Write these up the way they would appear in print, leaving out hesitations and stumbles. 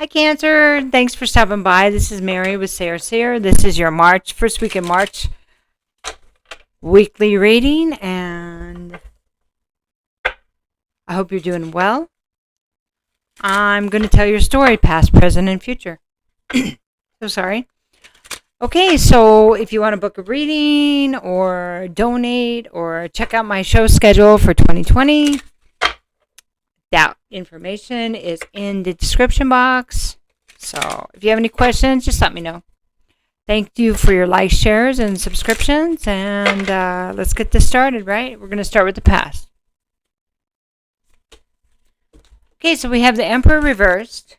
Hi, Cancer. Thanks for stopping by. This is Mary with Seer. This is your first week in March weekly reading, and I hope you're doing well. I'm going to tell your story, past, present, and future. So sorry. Okay, so if you want to book a reading or donate or check out my show schedule for 2020, that information is in the description box. So if you have any questions, just let me know. Thank you for your likes, shares, and subscriptions. And let's get this started, right? We're going to start with the past. Okay, so we have the Emperor reversed.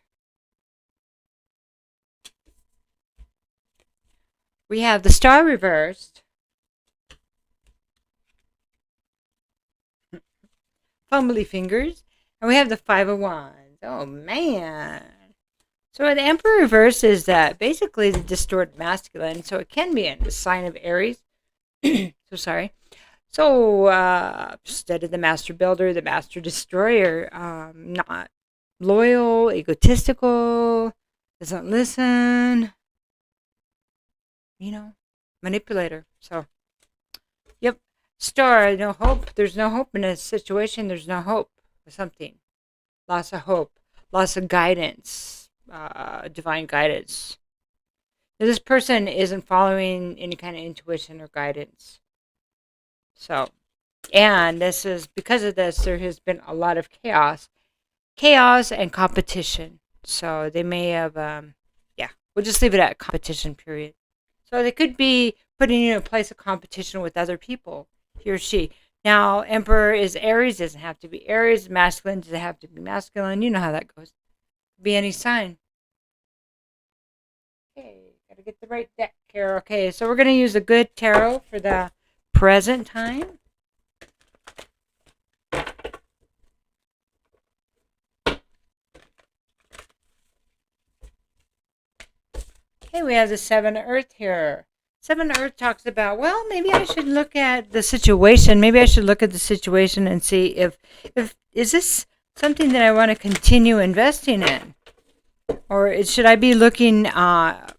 We have the Star reversed. Fumbly fingers. And we have the Five of Wands. Oh, man. So the Emperor reverse is basically the distorted masculine. So it can be a sign of Aries. So sorry. So instead of the Master Builder, the Master Destroyer, not loyal, egotistical, doesn't listen, manipulator. So, yep. Star, no hope. There's no hope in a situation. There's no hope for something. Loss of hope. Loss of guidance. Divine guidance. Now, this person isn't following any kind of intuition or guidance. So, and because of this, there has been a lot of chaos and competition. So they may have, we'll just leave it at competition, period. So they could be putting you in a place of competition with other people, he or she. Now, Emperor is Aries, doesn't have to be Aries. Masculine doesn't have to be masculine. You know how that goes. Be any sign. Okay, gotta get the right deck here. Okay, so we're gonna use a good tarot for the present time. Okay, we have the Seven of Earth here. Seven of Earth talks about, well, maybe I should look at the situation. Maybe I should look at the situation and see if is this something that I want to continue investing in, or should I be looking down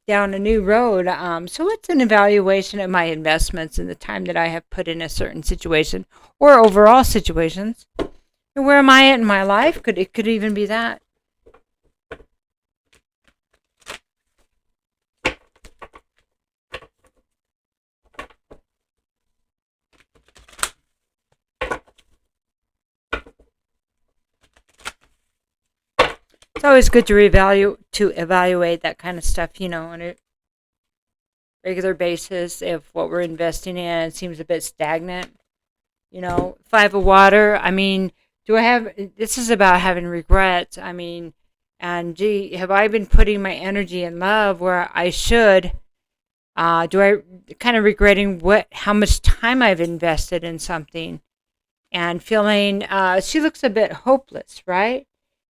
a new road? So it's an evaluation of my investments and the time that I have put in a certain situation or overall situations. And where am I at in my life? It could even be that. It's always good to evaluate that kind of stuff, on a regular basis. If what we're investing in seems a bit stagnant, Five of Water. I mean, this is about having regrets. I mean, and gee, have I been putting my energy and love where I should? Do I kind of regretting how much time I've invested in something, and feeling she looks a bit hopeless, right?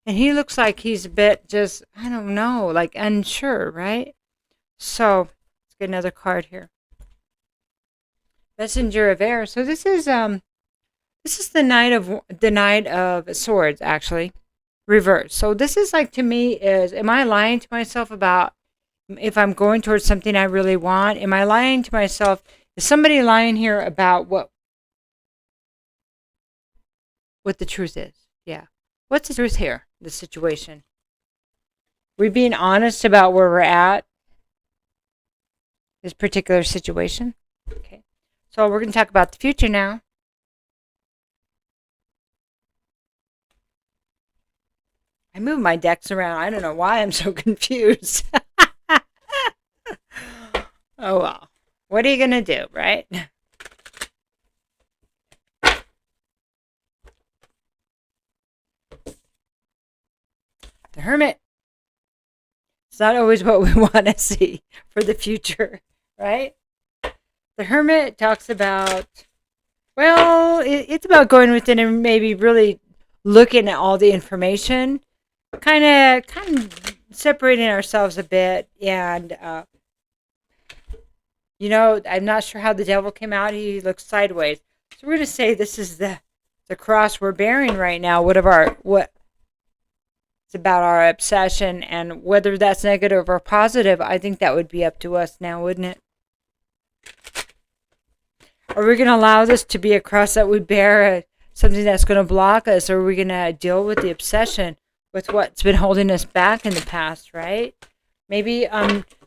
And he looks like he's a bit just, I don't know, like unsure, right? So let's get another card here. Messenger of Air. So this is the Knight of Swords, actually, reversed. So this is like, to me, am I lying to myself about if I'm going towards something I really want? Am I lying to myself? Is somebody lying here about what the truth is? Yeah. What's the truth here? The situation. We're being honest about where we're at. This particular situation. Okay. So we're going to talk about the future now. I move my decks around. I don't know why I'm so confused. Oh well. What are you going to do, right? The Hermit. It's not always what we want to see for the future, right? The Hermit talks about, well, it's about going within and maybe really looking at all the information, kind of separating ourselves a bit, and I'm not sure how the devil came out. He looks sideways, so we're going to say this is the cross we're bearing right now. It's about our obsession, and whether that's negative or positive, I think that would be up to us now, wouldn't it? Are we going to allow this to be a cross that we bear, something that's going to block us, or are we going to deal with the obsession with what's been holding us back in the past, right? Maybe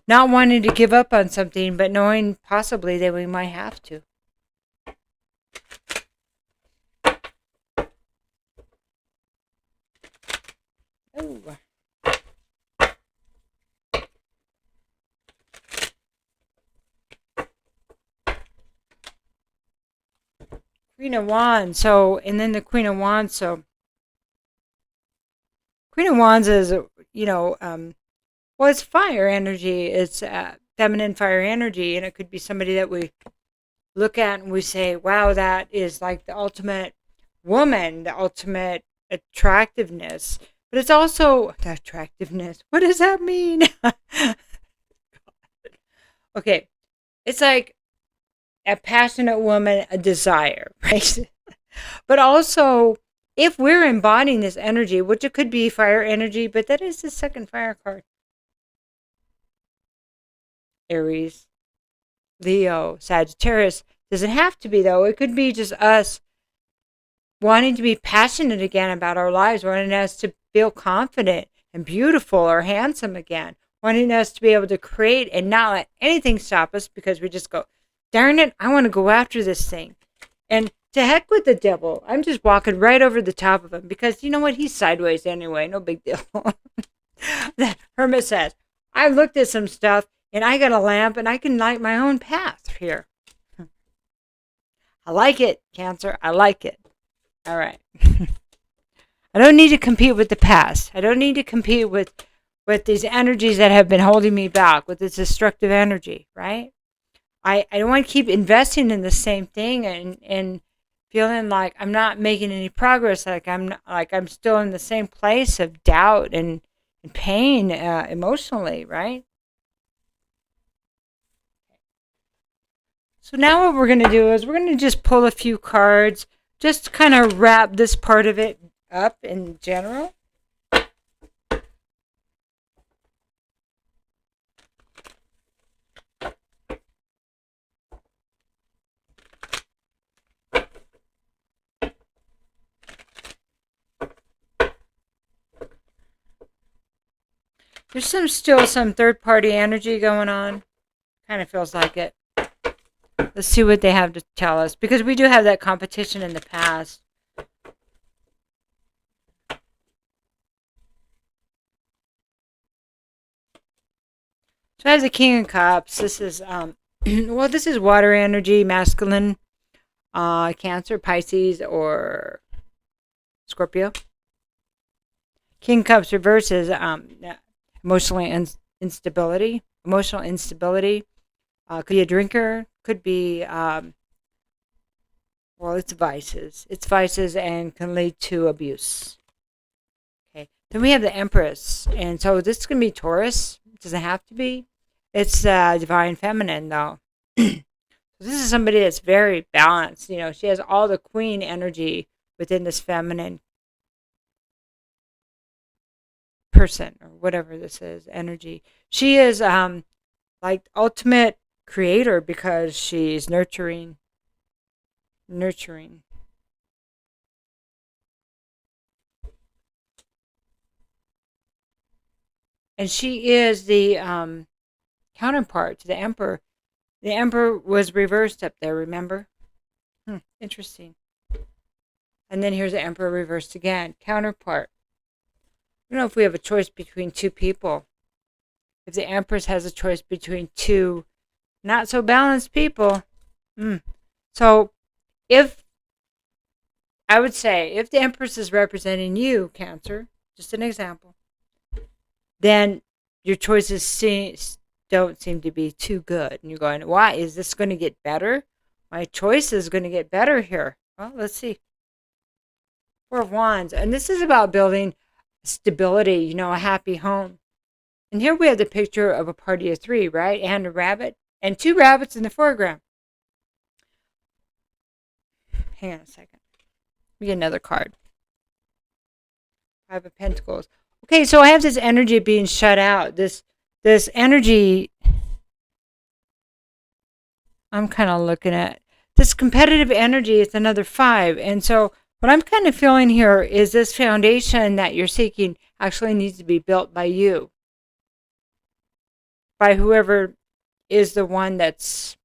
not wanting to give up on something, but knowing possibly that we might have to. Oh. Queen of Wands. So, and then the Queen of Wands. So, Queen of Wands is, well, it's fire energy. It's feminine fire energy, and it could be somebody that we look at and we say, wow, that is like the ultimate woman, the ultimate attractiveness. But it's also the attractiveness. What does that mean? Okay, it's like a passionate woman, a desire, right? But also, if we're embodying this energy, which it could be fire energy, but that is the second fire card. Aries, Leo, Sagittarius. Doesn't have to be, though. It could be just us wanting to be passionate again about our lives, wanting us to feel confident and beautiful or handsome again, wanting us to be able to create and not let anything stop us because we just go, darn it, I want to go after this thing. And to heck with the devil. I'm just walking right over the top of him because you know what? He's sideways anyway. No big deal. The hermit says, I looked at some stuff and I got a lamp and I can light my own path here. I like it, Cancer. I like it. All right. I don't need to compete with the past. I don't need to compete with these energies that have been holding me back, with this destructive energy, right? I don't want to keep investing in the same thing and feeling like I'm not making any progress, like I'm still in the same place of doubt and pain emotionally, right? So now what we're going to do is we're going to just pull a few cards, just to kind of wrap this part of it up in general. There's still some third-party energy going on. Kind of feels like it. Let's see what they have to tell us, because we do have that competition in the past. So I have the King of Cups. This is well, this is water energy, masculine, Cancer, Pisces, or Scorpio. King of Cups reverses instability. Emotional instability. Could be a drinker. Could be well, it's vices. It's vices and can lead to abuse. Okay. Then we have the Empress, and so this is gonna be Taurus. It doesn't have to be. It's divine feminine though. This is somebody that's very balanced. You know, she has all the queen energy within this feminine person or whatever this is, energy. She is like ultimate creator because she's nurturing. And she is the counterpart to the Emperor. The Emperor was reversed up there, remember? Interesting. And then here's the Emperor reversed again. Counterpart. I don't know if we have a choice between two people. If the Empress has a choice between two not so balanced people. So if, I would say, if the Empress is representing you, Cancer, just an example, then your choices don't seem to be too good. And you're going, why? Is this going to get better? My choice is going to get better here. Well, let's see. Four of Wands. And this is about building stability, a happy home. And here we have the picture of a party of three, right? And a rabbit. And two rabbits in the foreground. Hang on a second. We get another card. Five of Pentacles. Okay, so I have this energy being shut out. This energy I'm kind of looking at. This competitive energy is another 5. And so what I'm kind of feeling here is this foundation that you're seeking actually needs to be built by you, by whoever is the one that's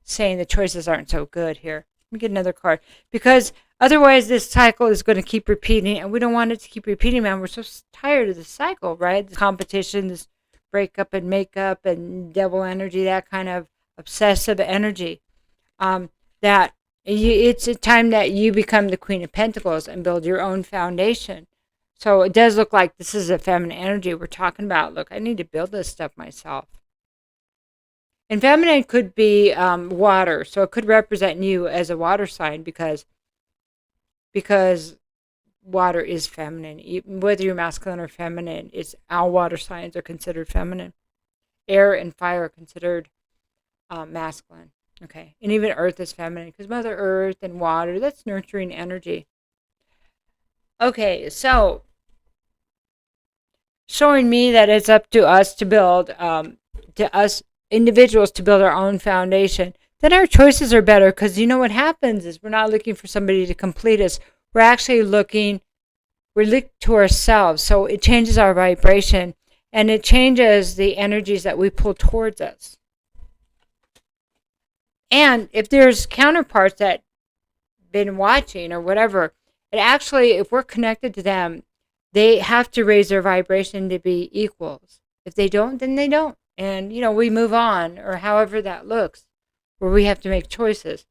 saying the choices aren't so good here. Let me get another card. Because otherwise this cycle is going to keep repeating, and we don't want it to keep repeating, man. We're so tired of the cycle, right? The competition, this breakup and makeup and devil energy, that kind of obsessive energy. That it's a time that you become the Queen of Pentacles and build your own foundation. So it does look like this is a feminine energy we're talking about. Look, I need to build this stuff myself. And feminine could be water, so it could represent you as a water sign because water is feminine. Whether you're masculine or feminine, all water signs are considered feminine. Air and fire are considered masculine. Okay, and even earth is feminine because Mother Earth and water, that's nurturing energy. Okay, so showing me that it's up to us to build, to us individuals to build our own foundation, then our choices are better because you know what happens is we're not looking for somebody to complete us. We're actually looking to ourselves. So it changes our vibration and it changes the energies that we pull towards us. And if there's counterparts that been watching or whatever, it actually, if we're connected to them, they have to raise their vibration to be equals. If they don't, then they don't. And, we move on, or however that looks, where we have to make choices.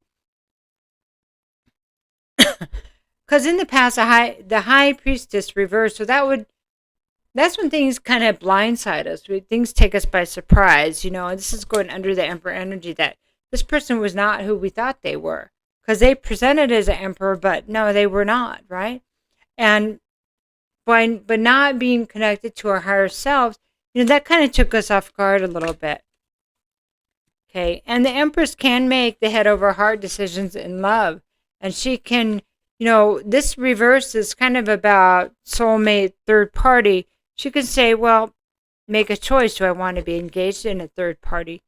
Because in the past, the high priestess reversed, so that's when things kind of blindside us. Things take us by surprise, and this is going under the Emperor energy that this person was not who we thought they were. Because they presented as an emperor, but no, they were not, right? And but not being connected to our higher selves, that kind of took us off guard a little bit. Okay, and the Empress can make the head over heart decisions in love. And she can, this reverse is kind of about soulmate, third party. She can say, well, make a choice. Do I want to be engaged in a third party?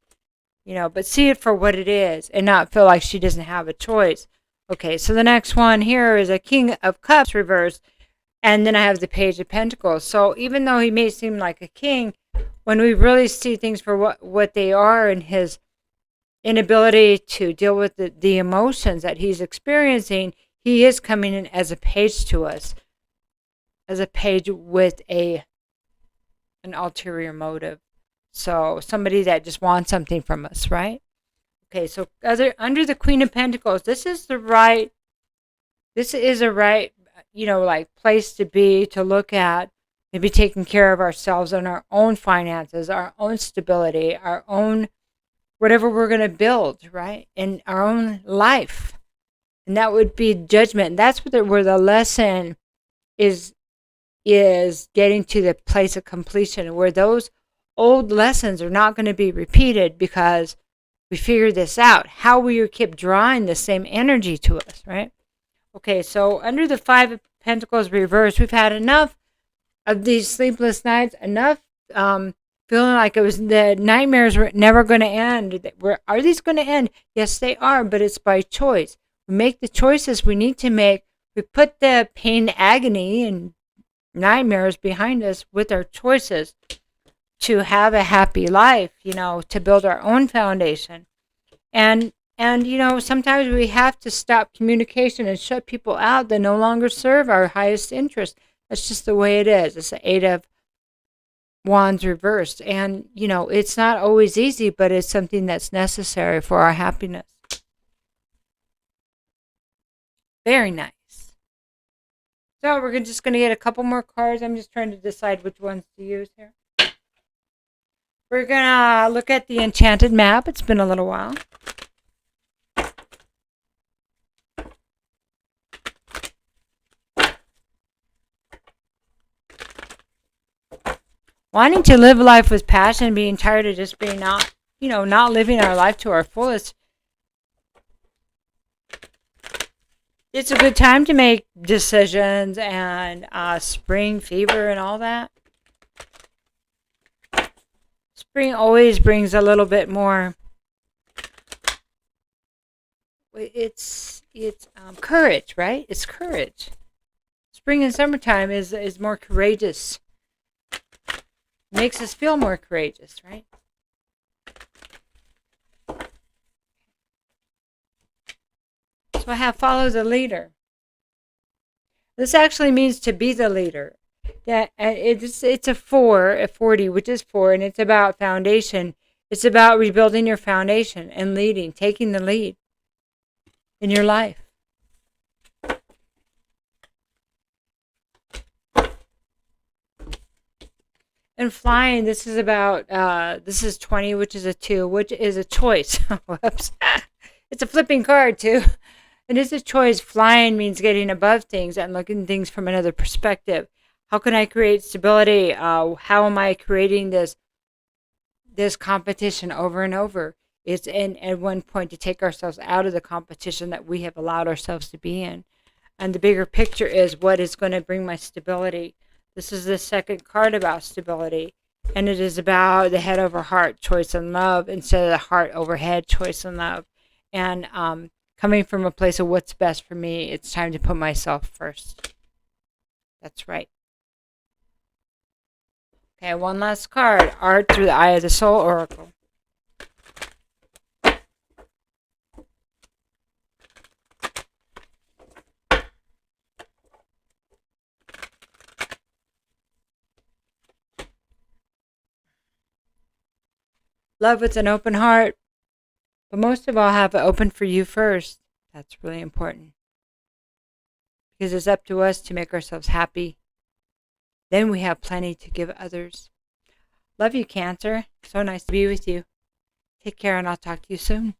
But see it for what it is and not feel like she doesn't have a choice. Okay, so the next one here is a King of Cups reversed. And then I have the Page of Pentacles. So even though he may seem like a king, when we really see things for what they are and his inability to deal with the emotions that he's experiencing, he is coming in as a page to us, as a page with an ulterior motive. So somebody that just wants something from us, right? Okay, so under the Queen of Pentacles, this is a right, like place to be, to look at, maybe taking care of ourselves and our own finances, our own stability, our own, whatever we're going to build, right? In our own life. And that would be judgment. And that's where the lesson is getting to the place of completion, where those old lessons are not going to be repeated because we figured this out. How we keep drawing the same energy to us, right? Okay, so under the Five of Pentacles reversed, we've had enough of these sleepless nights, enough feeling like the nightmares were never going to end. Are these going to end? Yes, they are, but it's by choice. We make the choices we need to make. We put the pain, agony, and nightmares behind us with our choices to have a happy life, to build our own foundation. And sometimes we have to stop communication and shut people out that no longer serve our highest interest. That's just the way it is. It's the Eight of Wands reversed. And, it's not always easy, but it's something that's necessary for our happiness. Very nice. So we're just going to get a couple more cards. I'm just trying to decide which ones to use here. We're going to look at the Enchanted Map. It's been a little while. Wanting to live life with passion, being tired of just being not living our life to our fullest. It's a good time to make decisions and spring fever and all that. Spring always brings a little bit more. It's courage, right? It's courage. Spring and summertime is more courageous. Makes us feel more courageous, right? So I have follow the leader. This actually means to be the leader. Yeah, it's a 40, which is 4, and it's about foundation. It's about rebuilding your foundation and leading, taking the lead in your life. And flying, this is about, this is 20, which is a 2, which is a choice. Whoops. It's a flipping card, too. And it's a choice. Flying means getting above things and looking at things from another perspective. How can I create stability? How am I creating this competition over and over? It's at one point to take ourselves out of the competition that we have allowed ourselves to be in. And the bigger picture is what is going to bring my stability. This is the second card about stability. And it is about the head over heart, choice and love, instead of the heart over head, choice and love. And coming from a place of what's best for me, it's time to put myself first. That's right. Okay, one last card. Art through the eye of the soul oracle. Love with an open heart, but most of all, have it open for you first. That's really important. Because it's up to us to make ourselves happy. Then we have plenty to give others. Love you, Cancer. So nice to be with you. Take care, and I'll talk to you soon.